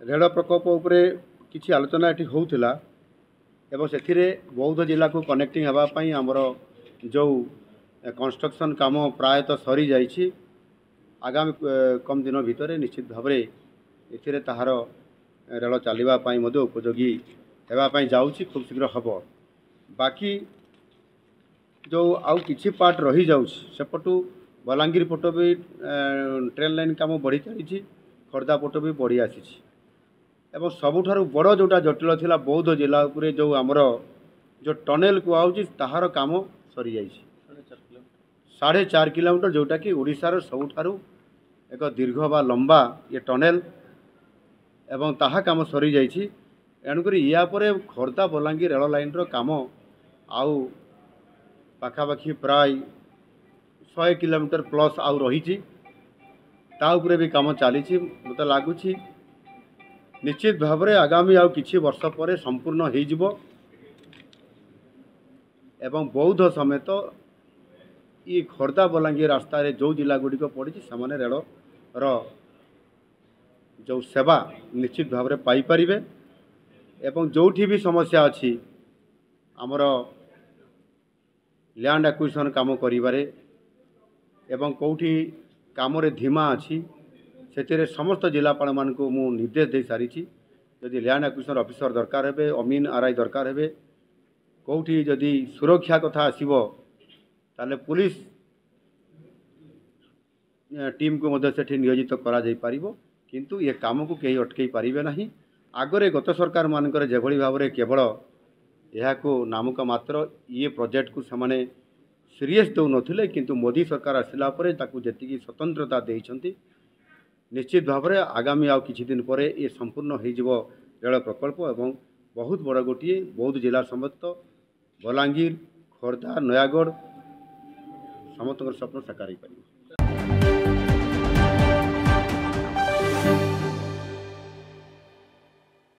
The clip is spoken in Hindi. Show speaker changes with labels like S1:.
S1: रेल प्रकल्प उपरे किसी आलोचना ये होता एवं से बौद्ध जिला को कनेक्टिंग होगापाई आमर जो कंस्ट्रक्शन काम प्रायतः सरी जाइए आगामी कम दिन भितर निश्चित भाव में ताहार रेल चलवाई उपयोगी होगापाई जाऊँगी खूब शीघ्र हम बाकी जो आउ किछि पार्ट रही जाउछि सेपटू बलांगीर पट भी ट्रेन लाइन काम बढ़ी चली खोर्धा पट भी बढ़ी आसी एवं सबुठारु बड़ जोटा जटिल थिला बौद्ध जिला उपरे जो आमर जो टनेल कुआउछि ताहार काम सरी जाइछि 4.5 किलोमीटर जोटा कि ओडिशार सबुठारु एक दीर्घ बा लंबा ये टनेल एवं ताहा काम सरी जाइछि एणुक या परे खोर्धा बलांगीर रेल लाइन रो काम आउ पाखापाखि प्राय 100 किलोमीटर प्लस आउ रही ता उपरे भी काम चली मत लगुच निश्चित भाव में आगामी आउ किछि वर्ष पर संपूर्ण हो जिवो एवं बौद्ध समेत ये खोर्धा बलांगीर रास्ता रे जो जिला गुड़िक पड़ी से रेल जो सेवा निश्चित भाव में पाइपर एवं जोठी भी समस्या अच्छी आमर लैंड एक्विजिशन काम करिबारे एवं कौटी काम रे धीमा अच्छी से समस्त जिलापाल मान को मु निर्देश दे सारी जदि लैंड एक्विजिशन ऑफिसर दरकार हे अमीन आरआई दरकार हे कौटी जदि सुरक्षा कथा आसीबो ताले पुलिस टीम को मध्य सेठी नियोजित करा जाई पारिबो किंतु ये काम को कहीं अटकई पारिबे नहीं आगरे गत सरकार मानकर जेभली भाव में केवल यह नामक मात्र ये प्रोजेक्ट को सेमाने सीरीयस दौ नथिले किंतु मोदी सरकार आसिला परे ताकू जेतिकी स्वतंत्रता देइछंती निश्चित भाव में आगामी आउ किछि दिन पर ये संपूर्ण हो जिवो रेल प्रकल्प एवं बहुत बड़ गोटे बौद्ध जिला समेत बलांगीर खोर्धा नयागढ़ समस्त स्वप्न साकार हो पारिबो।